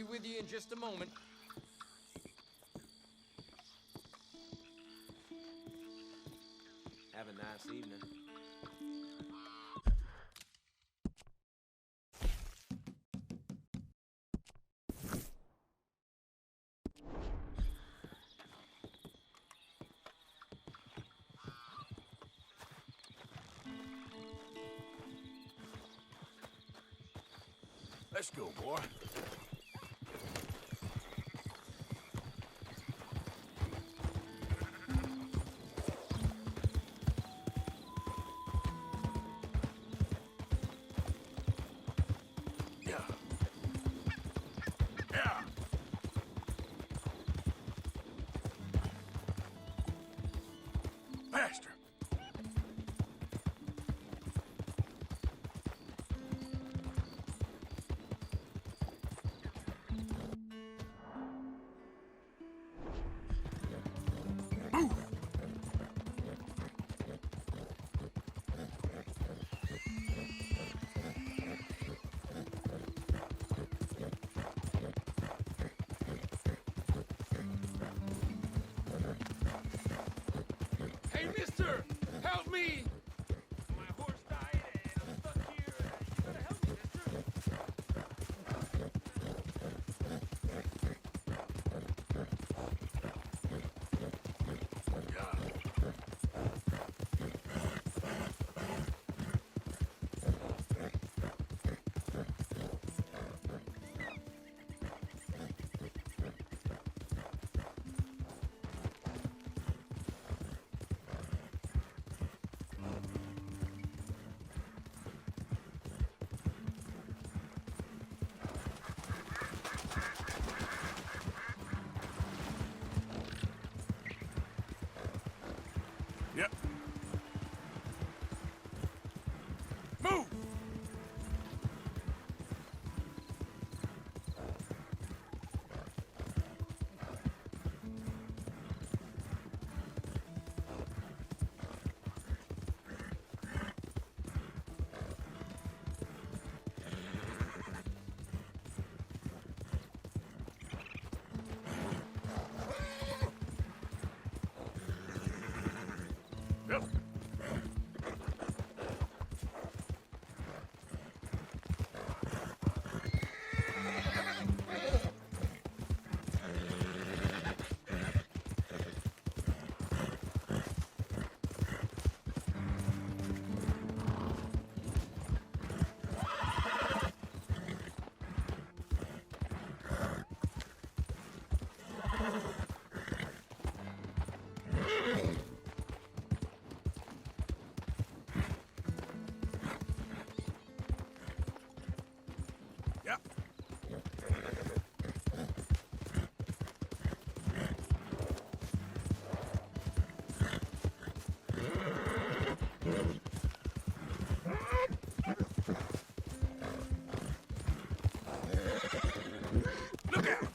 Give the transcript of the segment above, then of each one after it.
with you in just a moment. Have a nice evening. Let's go, boy. Yeah. Yeah. Faster. Hey, mister! Help me! My horse died and I'm stuck here. You gotta help me, mister. Yep. Move! Yep. Yep. Look out!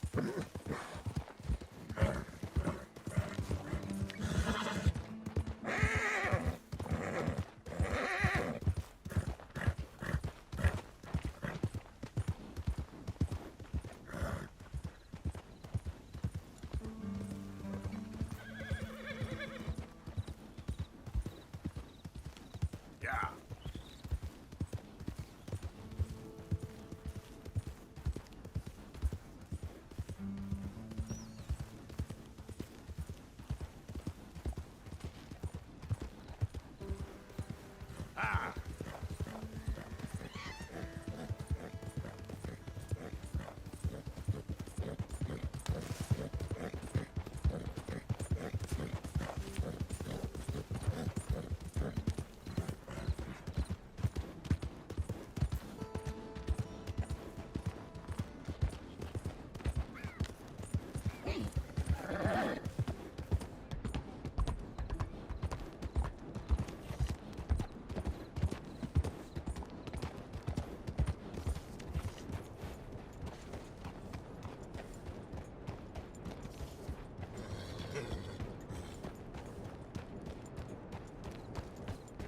Yeah. Ah.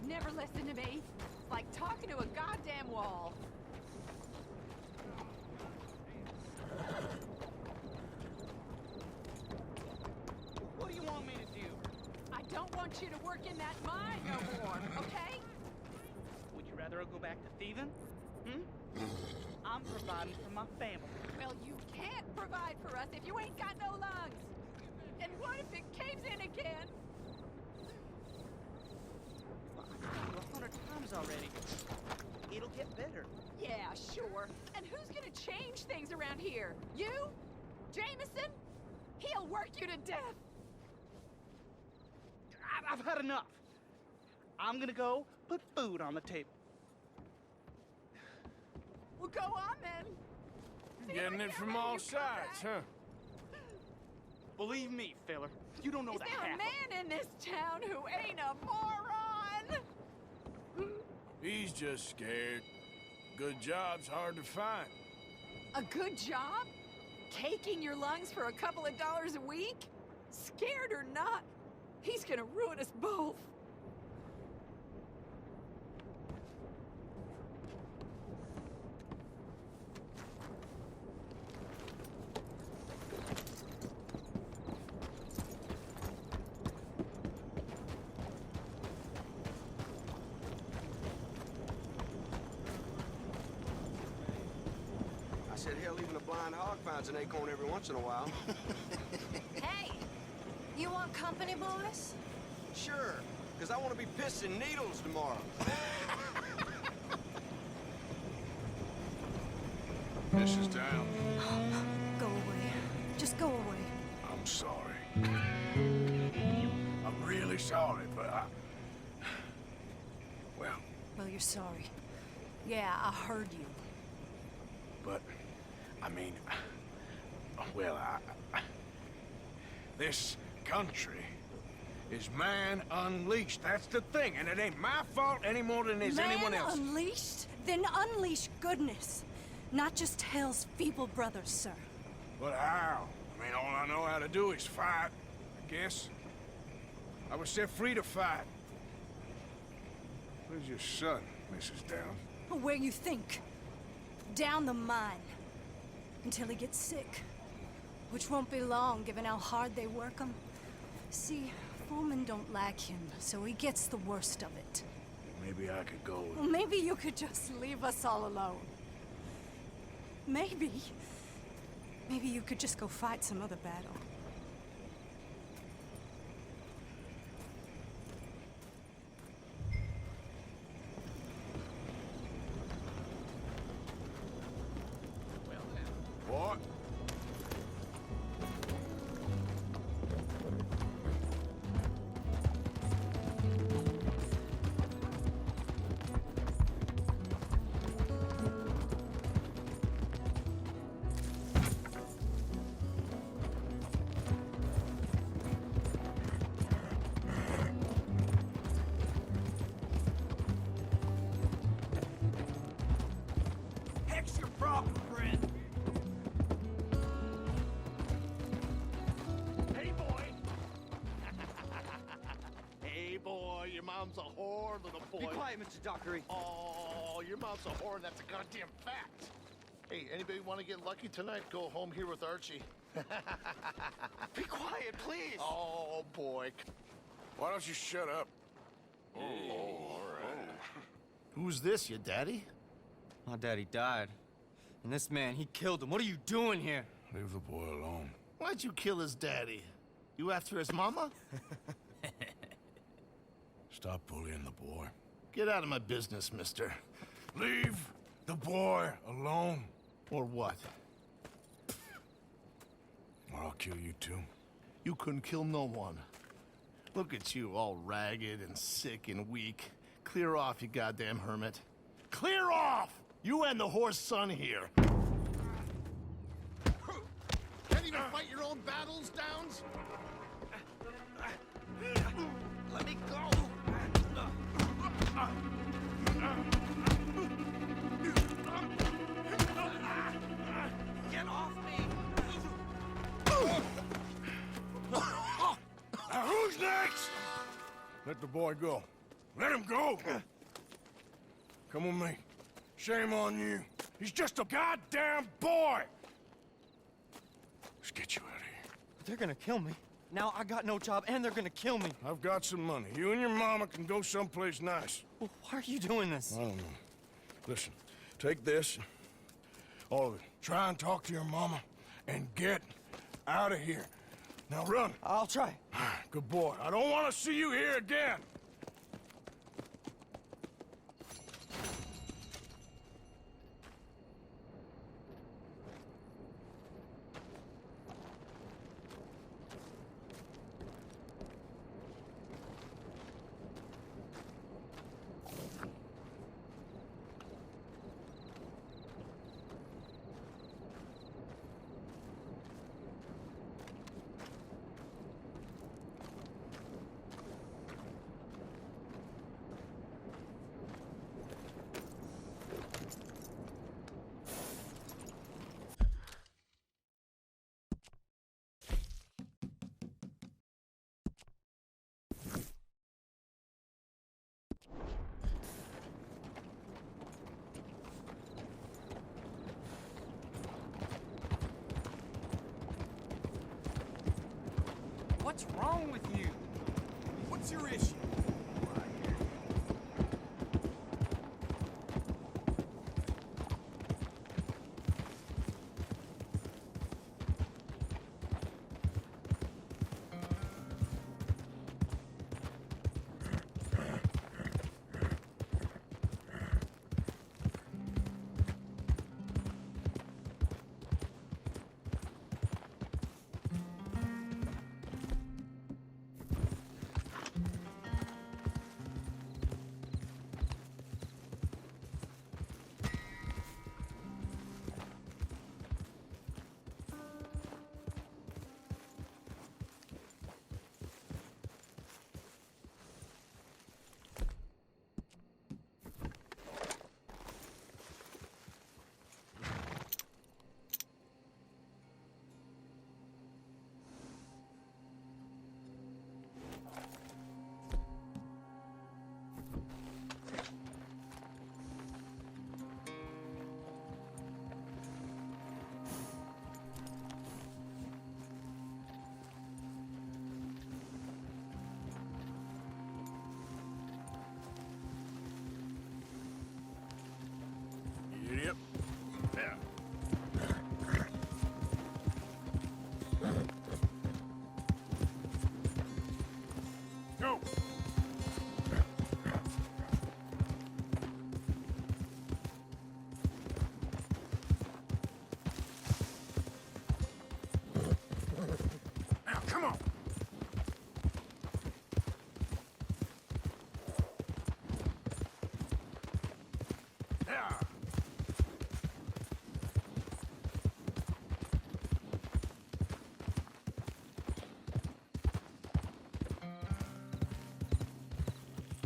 Never listen to me. It's like talking to a goddamn wall. you to work in that mine no more, okay? Would you rather go back to thieving? I'm providing for my family. Well, you can't provide for us if you ain't got no lungs. And what if it caves in again? Well, I've told you 100 times already. It'll get better. Yeah, sure. And who's gonna change things around here? You? Jameson? He'll work you to death. I've had enough. I'm gonna go put food on the table. Well, go on then. See if I Getting can it from get all you come sides, back. huh? Believe me, fella, you don't know Is the there half a of it. man in this town who ain't a moron? He's just scared. Good job's hard to find. A good job? Taking your lungs for a couple of dollars a week? Scared or not, he's gonna ruin us both. I said, hell, even a blind hog finds an acorn every once in a while. Hey, you want company, boys? Sure, because I want to be pissing needles tomorrow. Mrs. Down, Go away. Just go away. I'm sorry. I'm really sorry, but well, Well, you're sorry. Yeah, I heard you. but, I mean, well, this country is man unleashed. That's the thing, and it ain't my fault any more than it is anyone Man else's. unleashed? Then unleash goodness. Not just hell's feeble brothers, sir. But how? I mean, all I know how to do is fight, I guess. I was set free to fight. Where's your son, Mrs. Down? Where you think? Down the mine. Until he gets sick. Which won't be long, given how hard they work him. See, foremen don't like him, so he gets the worst of it. Maybe I could go. Well, maybe you could just leave us all alone. Maybe. Maybe you could just go fight some other battle. What? Heck's your problem, friend. Hey, boy! Hey, boy, your mom's a whore, little boy. Be quiet, Mr. Dockery. Oh, your mom's a whore, and that's a goddamn fact. Hey, anybody want to get lucky tonight? Go home here with Archie. Be quiet, please. Oh, boy. Why don't you shut up? Who's this, your daddy? My daddy died. And this man, he killed him. What are you doing here? Leave the boy alone. Why'd you kill his daddy? You after his mama? Stop bullying the boy. Get out of my business, mister. Leave the boy alone, Or what? or I'll kill you too. You couldn't kill no one. Look at you, all ragged and sick and weak. Clear off, you goddamn hermit. Clear off! You and the horse son here. Can't even fight your own battles, Downs? Let me go! Get off me. Now who's next? Let the boy go. Let him go! Come with me. Shame on you. He's just a goddamn boy! Let's get you out of here. They're gonna kill me. Now I got no job and they're gonna kill me. I've got some money. You and your mama can go someplace nice. Well, why are you doing this? I don't know. Listen, take this. All of it. Try and talk to your mama and get out of here. Now run. I'll try. Good boy. I don't want to see you here again. What's wrong with you? What's your issue? Yep. Yeah. Go. Now, come on. Yeah.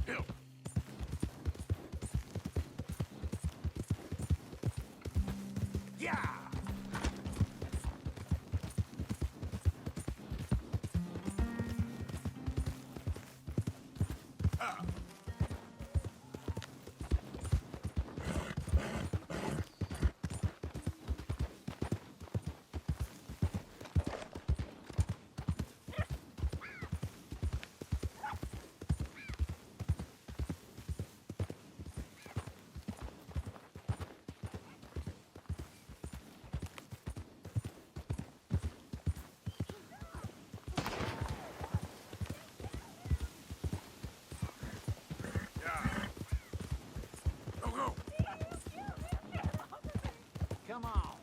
Hill. Yeah. Go, go. Come on.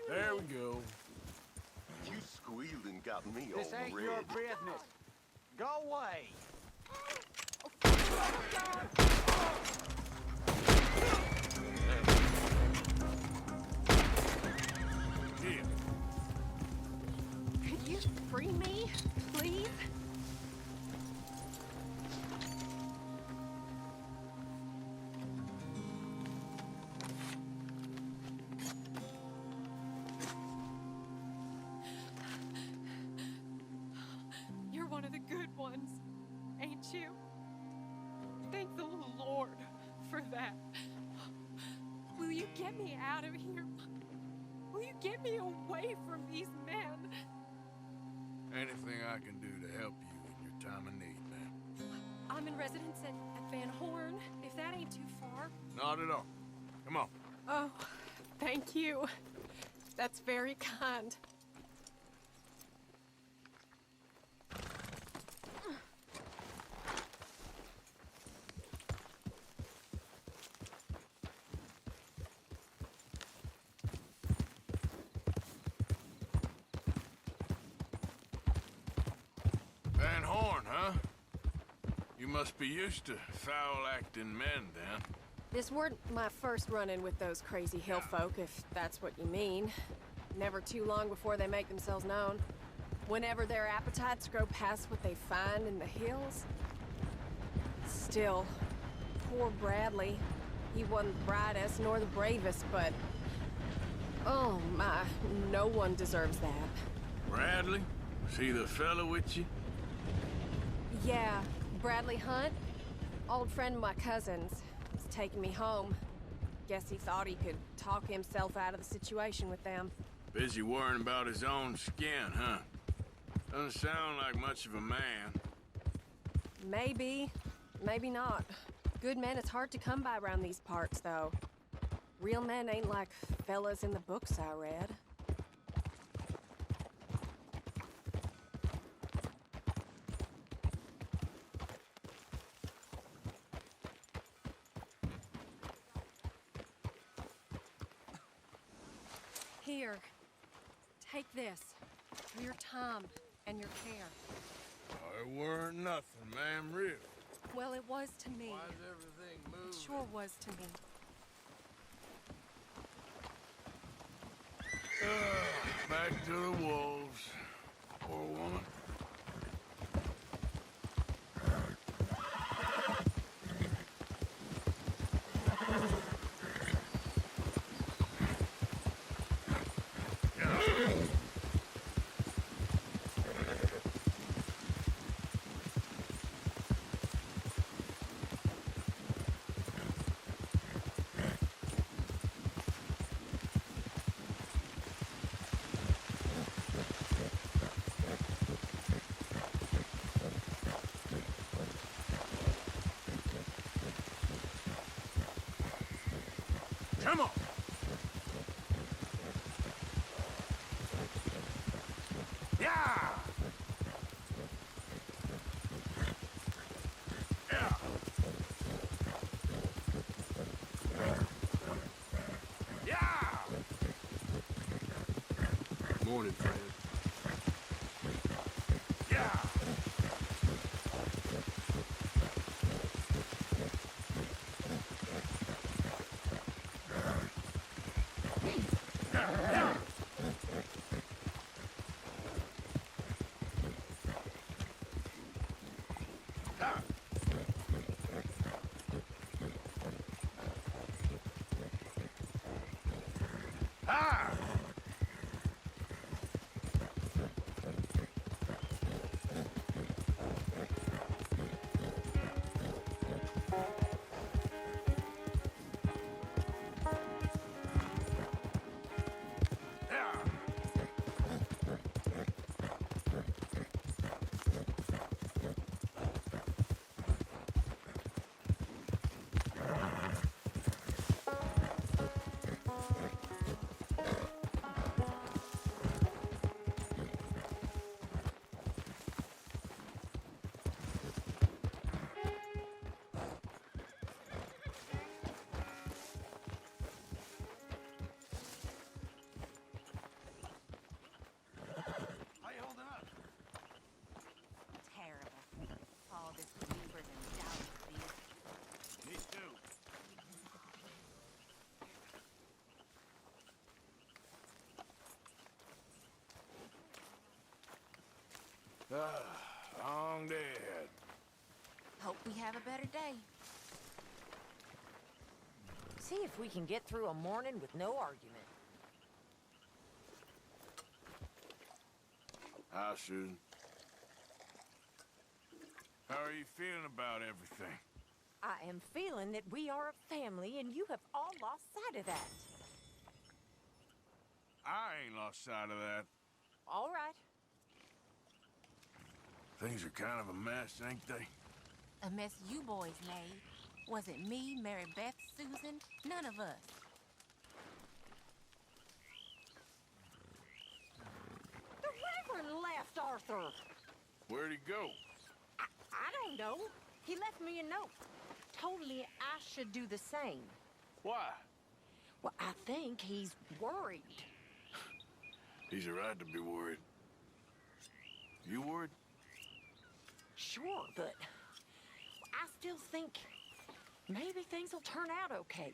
There we go. You squealing got me This all ain't red. your business. Go away. Here. Could you free me, please? You're one of the good ones, ain't you? Thank the Lord for that. Will you get me out of here? Will you get me away from these men? Anything I can do to help you in your time of need, man. I'm in residence at Van Horn, if that ain't too far. Not at all. Come on. Oh, thank you. That's very kind. Van Horn, huh? You must be used to foul-acting men, then. This weren't my first run-in with those crazy hill folk, if that's what you mean. Never too long before they make themselves known. Whenever their appetites grow past what they find in the hills. Still, poor Bradley. He wasn't the brightest nor the bravest, but... oh my, no one deserves that. Bradley? Was he the fellow with you? Yeah, Bradley Hunt. Old friend of my cousin's. Was taking me home. Guess he thought he could talk himself out of the situation with them. Busy worrying about his own skin, huh? Doesn't sound like much of a man. Maybe. Maybe not. Good men is hard to come by around these parts, though. Real men ain't like fellas in the books I read. Here. Take this. For your time and your care. It weren't nothing, ma'am, really. Well, it was to me. Why's everything moving? It sure was to me. Back to the wolves. Poor woman. Come on! Yeah! Yeah! Yeah! Morning, friend. Yeah! Long dead. Hope we have a better day. See if we can get through a morning with no argument. Hi, Susan. How are you feeling about everything? I am feeling that we are a family and you have all lost sight of that. I ain't lost sight of that. All right. Things are kind of a mess, ain't they? A mess you boys made. Was it me, Mary Beth, Susan? None of us. The Reverend left, Arthur. Where'd he go? I don't know. He left me a note. Told me I should do the same. Why? Well, I think he's worried. He's a right to be worried. You worried? Sure, but I still think maybe things will turn out okay.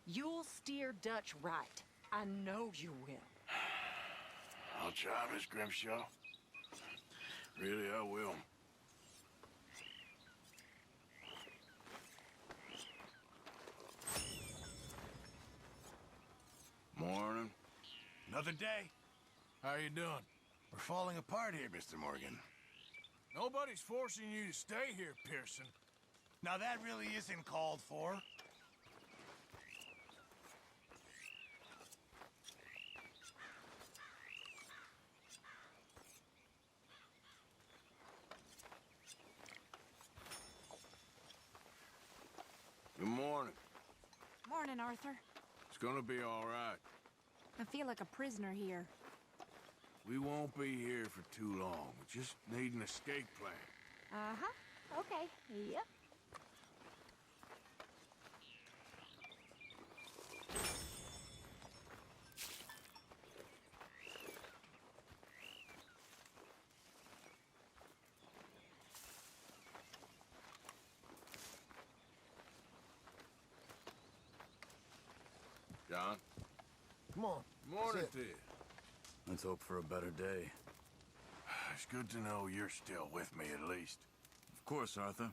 You'll steer Dutch right. I know you will. I'll try, Miss Grimshaw. Really, I will. Morning. Another day. How you doing? We're falling apart here, Mr. Morgan. Nobody's forcing you to stay here, Pearson. Now that really isn't called for. Good morning. Morning, Arthur. It's gonna be all right. I feel like a prisoner here. We won't be here for too long. We just need an escape plan. Uh-huh. Okay. Yep. John? Come on. Morning Sit. to you. Let's hope for a better day. It's good to know you're still with me, at least. Of course, Arthur.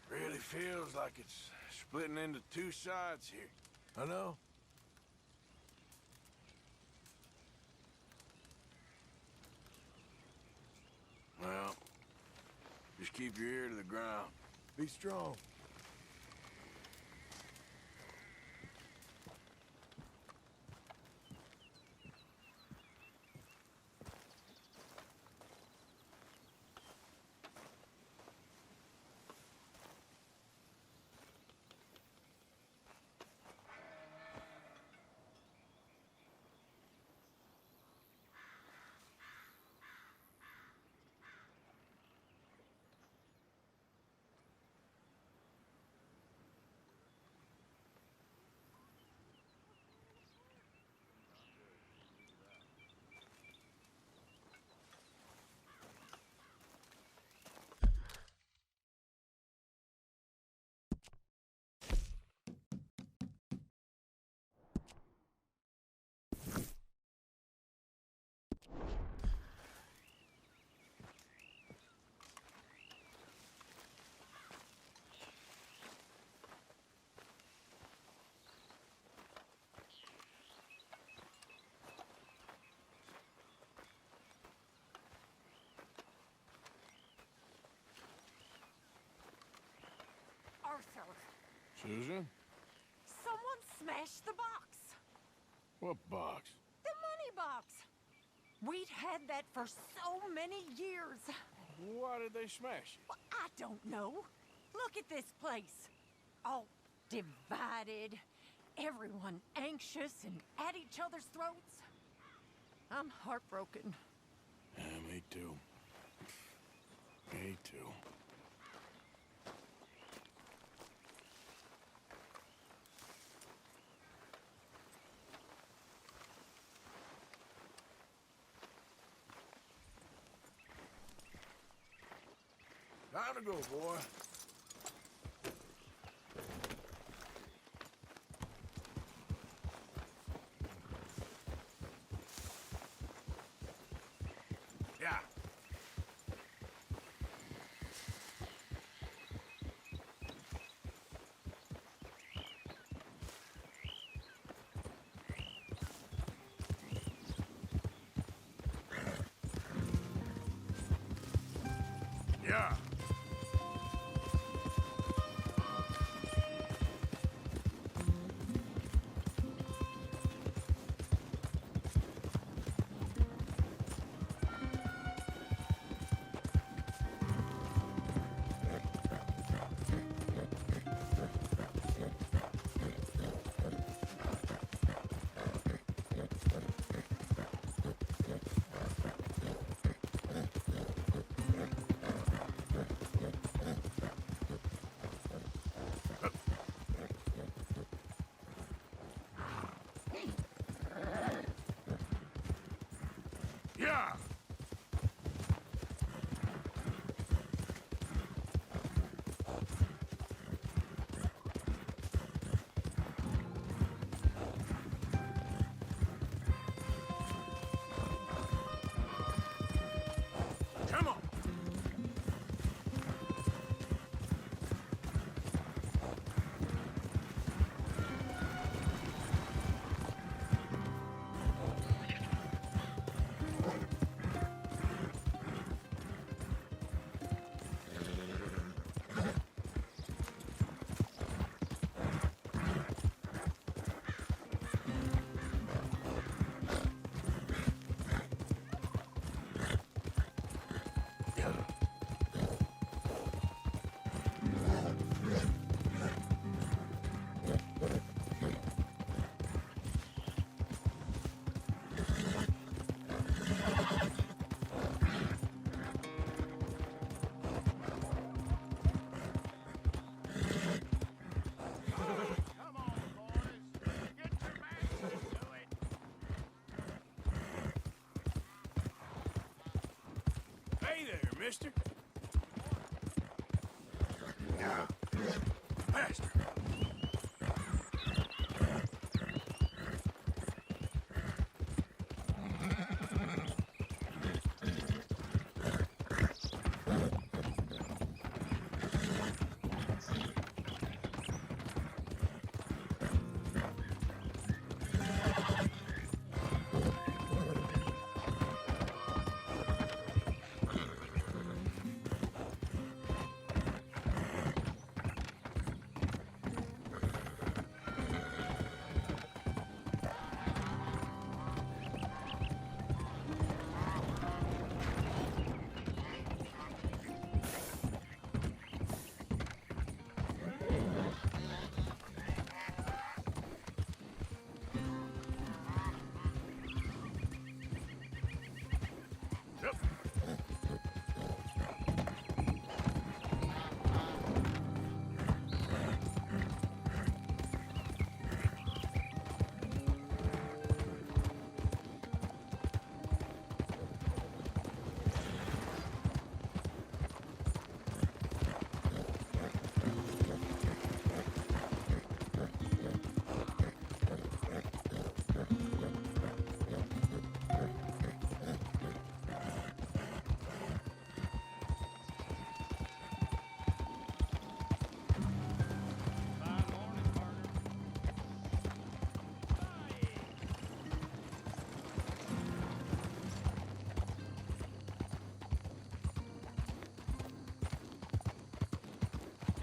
Really feels like it's splitting into two sides here. I know. Well, just keep your ear to the ground. Be strong. Arthur, Susan? someone smashed the box. What box? The money box. We'd had that for so many years. Why did they smash it? Well, I don't know. Look at this place. All divided. Everyone anxious and at each other's throats. I'm heartbroken. Yeah, me too. Me too. Time to go, boy. Yeah. Yeah. Yeah! Come on! Hey there, mister. Faster.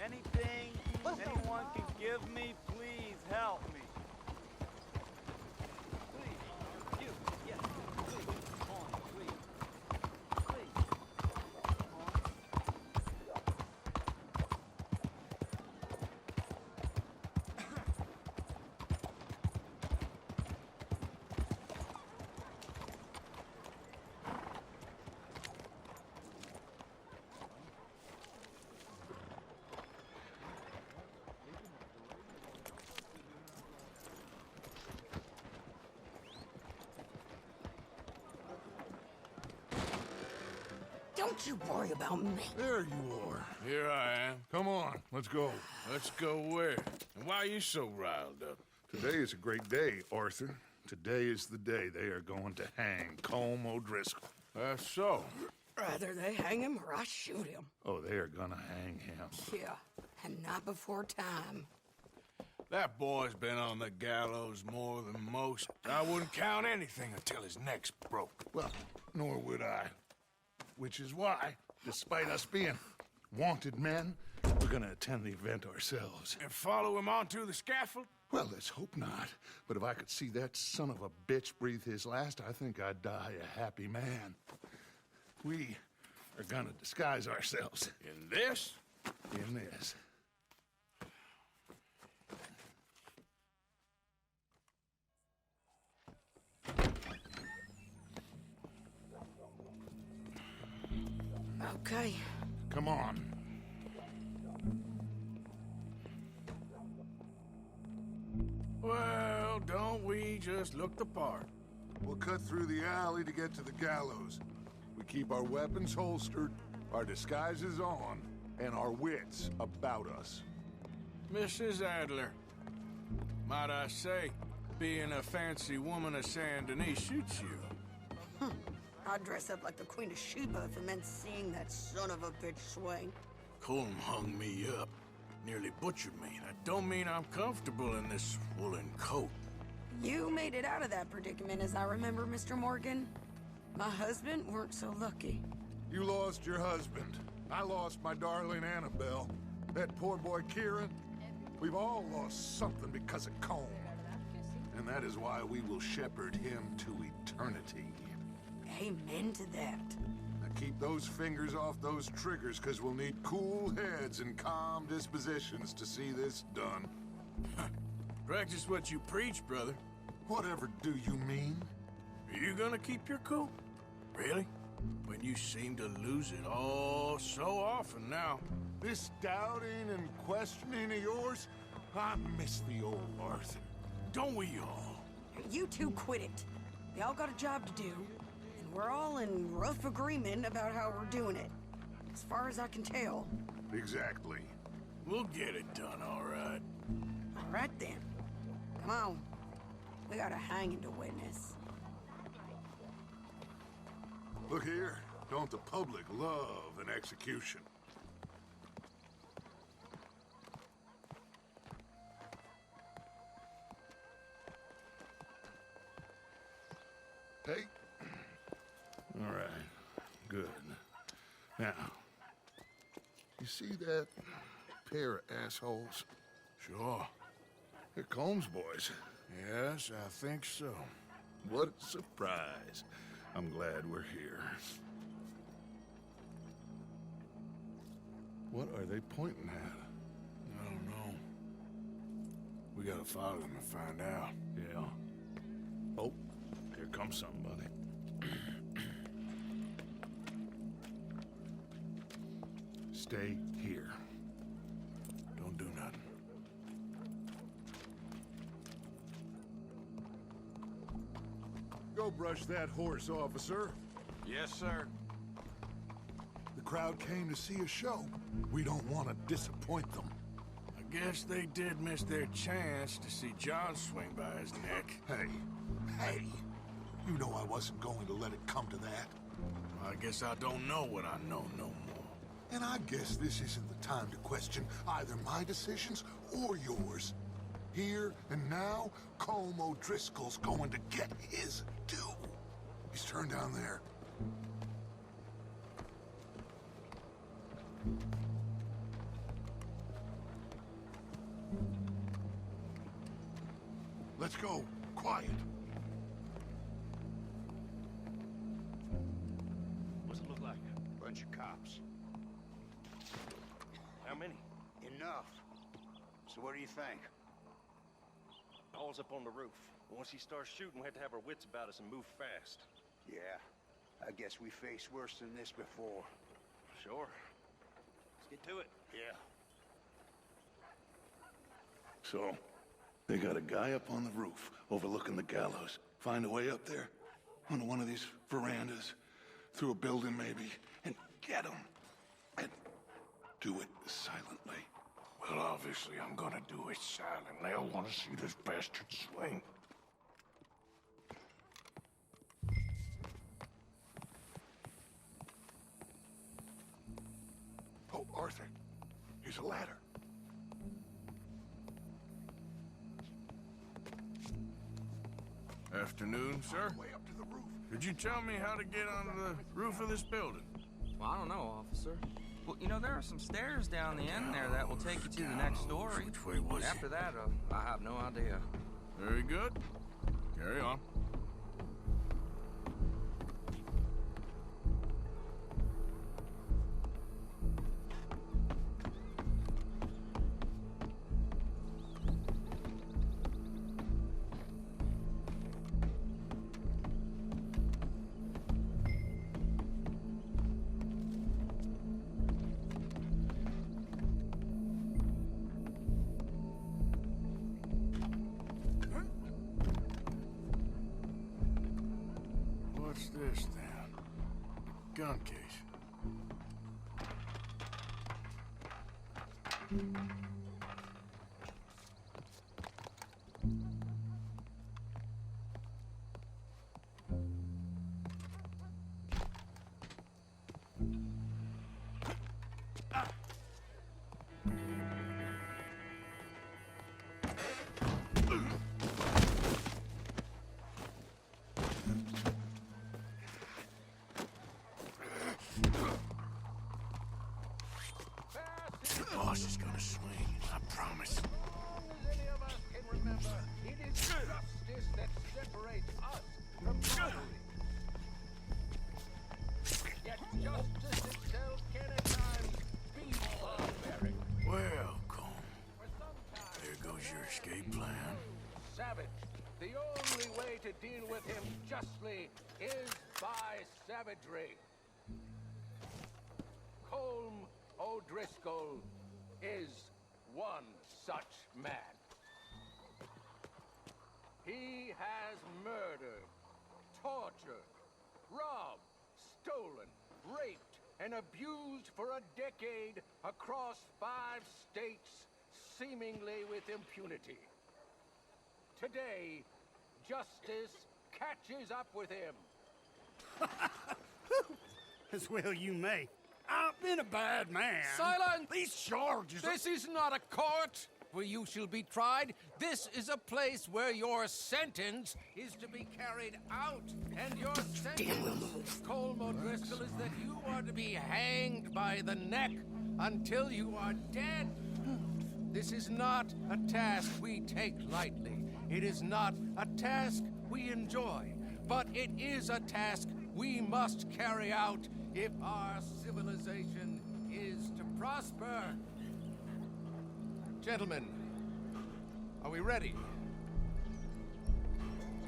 Anything anyone can give me, please help me. Please, you, yes, please, come on, please. Please, come on. Don't you worry about me. There you are. Here I am. Come on, let's go. Let's go where? And why are you so riled up? Today is a great day, Arthur. Today is the day they are going to hang Colm O'Driscoll. That's so. Rather they hang him or I shoot him. Oh, they are gonna hang him. Yeah, and not before time. That boy's been on the gallows more than most. I wouldn't count anything until his neck's broke. Well, nor would I. Which is why, despite us being wanted men, we're gonna attend the event ourselves. And follow him onto the scaffold? Well, let's hope not. But if I could see that son of a bitch breathe his last, I think I'd die a happy man. We are gonna disguise ourselves. In this? In this. Okay. Come on. Well, don't we just look the part? We'll cut through the alley to get to the gallows. We keep our weapons holstered, our disguises on, and our wits about us. Mrs. Adler, might I say, being a fancy woman of Saint Denis suits you. I'd dress up like the Queen of Sheba if it meant seeing that son of a bitch swing. Colm hung me up, nearly butchered me. That don't mean I'm comfortable in this woolen coat. You made it out of that predicament, as I remember, Mr. Morgan. My husband weren't so lucky. You lost your husband. I lost my darling Annabelle. That poor boy Kieran. We've all lost something because of Colm. And that is why we will shepherd him to eternity. Amen to that. Now keep those fingers off those triggers, because we'll need cool heads and calm dispositions to see this done. Practice what you preach, brother. Whatever do you mean? Are you gonna keep your cool? Really? When you seem to lose it all so often now. This doubting and questioning of yours, I miss the old Arthur. Don't we all? You two quit it. Y'all got a job to do, and we're all in rough agreement about how we're doing it. As far as I can tell. Exactly. We'll get it done, all right. All right, then. Come on. We got a hanging to witness. Look here. Don't the public love an execution? Hey. All right. Good. Now, you see that pair of assholes? Sure. They're Colm's boys. Yes, I think so. What a surprise. I'm glad we're here. What are they pointing at? I don't know. We gotta follow them and find out. Yeah. Oh, here comes somebody. Stay here. Don't do nothing. Go brush that horse, officer. Yes, sir. The crowd came to see a show. We don't want to disappoint them. I guess they did miss their chance to see John swing by his neck. Hey, you know I wasn't going to let it come to that. I guess I don't know what I know no more. And I guess this isn't the time to question either my decisions or yours. Here and now, Colm O'Driscoll's going to get his due. He's turned down there. Let's go. Quiet. What's it look like? Bunch of cops. How many? Enough. So what do you think? Paul's up on the roof. Once he starts shooting, we have to have our wits about us and move fast. Yeah. I guess we faced worse than this before. Sure. Let's get to it. Yeah. So, they got a guy up on the roof overlooking the gallows. Find a way up there, onto one of these verandas, through a building maybe, and get him. And do it silently. Well, obviously I'm gonna do it silently. I want to see this bastard swing. Oh, Arthur, here's a ladder. Afternoon, sir. Way up to the roof. Could you tell me how to get onto the roof of this building? Well, I don't know, officer. Well, you know, there are some stairs down the end there that will take you to the next story. Which way was After that, I have no idea. Very good. Carry on. gun case. The boss is gonna swing, I promise. Any of us can remember, it is justice that separates us from robbery. Yet justice itself can at times be barbaric. Welcome. There goes your escape plan. Savage. The only way to deal with him justly is by savagery. Colm O'Driscoll is one such man. He has murdered, tortured, robbed, stolen, raped, and abused for a decade across 5 states, seemingly with impunity. Today, justice catches up with him. As well you may. I've been a bad man. Silence! These charges are... This is not a court where you shall be tried. This is a place where your sentence is to be carried out. And your sentence, Colm O'Driscoll, is that you are to be hanged by the neck until you are dead. This is not a task we take lightly. It is not a task we enjoy. But it is a task we must carry out if our civilization is to prosper. Gentlemen, are we ready?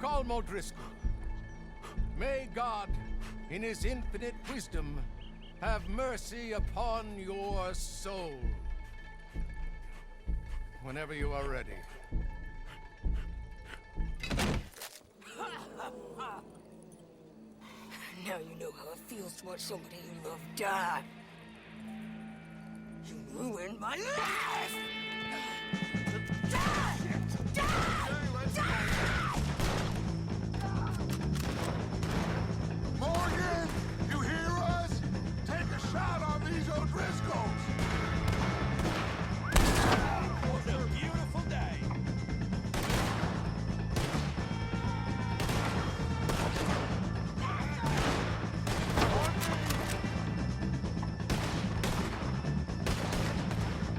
Colm O'Driscoll, may God, in his infinite wisdom, have mercy upon your soul. Whenever you are ready. Now you know how it feels to watch somebody you love die. You ruined my life! Die! Die! Die! Morgan, you hear us? Take a shot on these O'Driscolls. It's a beautiful day.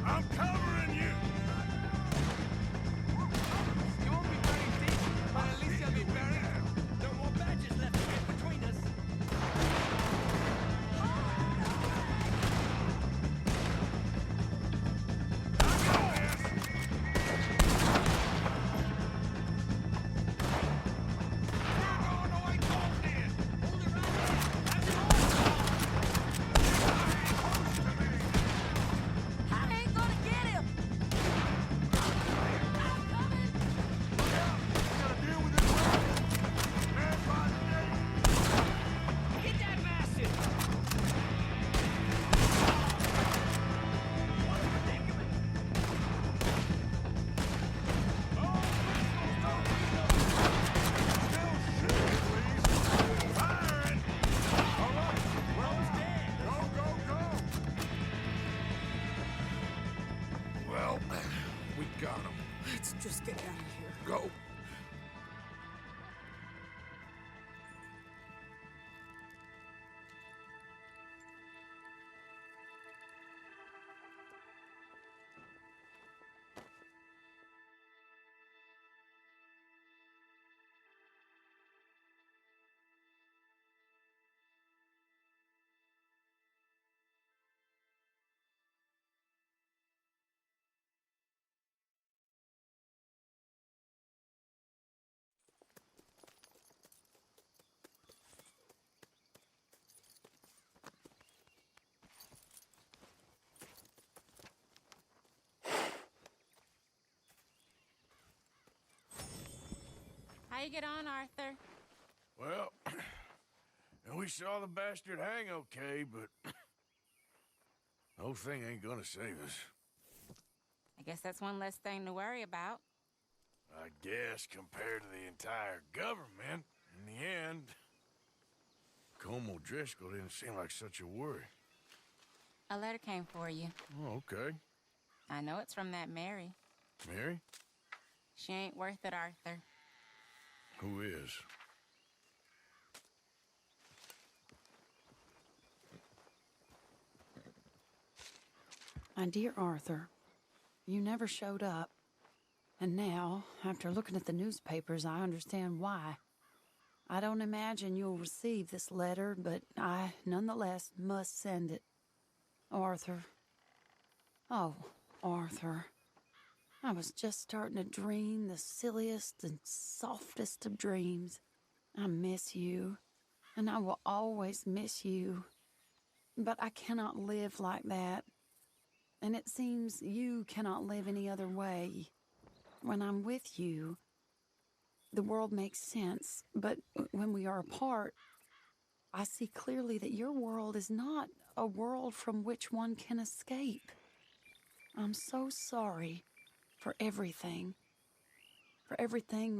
I'm covering you! You won't be buried deep, but at least you'll be buried. No more badges left to get between us. I ain't gonna get him! Get that bastard! What a predicament! Firing! All right, Wells dead. Go! Well, we got him. Let's just get out of here. Go. How you get on, Arthur? Well, and we we saw the bastard hang okay, but the whole thing ain't gonna save us. I guess that's one less thing to worry about. I guess compared to the entire government, in the end, Colm O'Driscoll didn't seem like such a worry. A letter came for you. Oh, okay. I know it's from that Mary. Mary? She ain't worth it, Arthur. Who is? My dear Arthur, you never showed up. And now, after looking at the newspapers, I understand why. I don't imagine you'll receive this letter, but I, nonetheless, must send it. Arthur. Oh, Arthur. I was just starting to dream the silliest and softest of dreams. I miss you, and I will always miss you. But I cannot live like that. And it seems you cannot live any other way. When I'm with you, the world makes sense, but when we are apart, I see clearly that your world is not a world from which one can escape. I'm so sorry for everything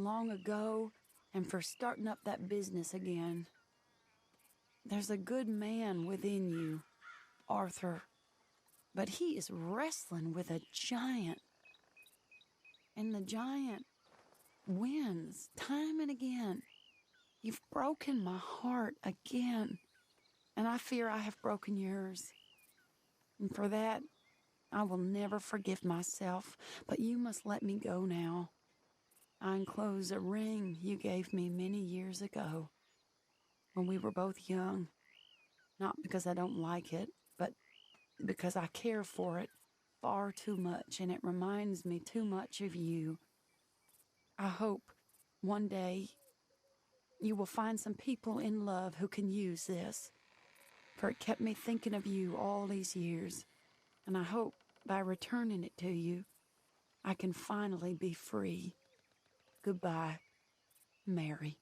long ago, and for starting up that business again. There's a good man within you, Arthur, but he is wrestling with a giant. And the giant wins time and again. You've broken my heart again, and I fear I have broken yours. And for that, I will never forgive myself, but you must let me go now. I enclose a ring you gave me many years ago, when we were both young. Not because I don't like it, but because I care for it far too much, and it reminds me too much of you. I hope one day you will find some people in love who can use this, for it kept me thinking of you all these years, and I hope by returning it to you, I can finally be free. Goodbye, Mary.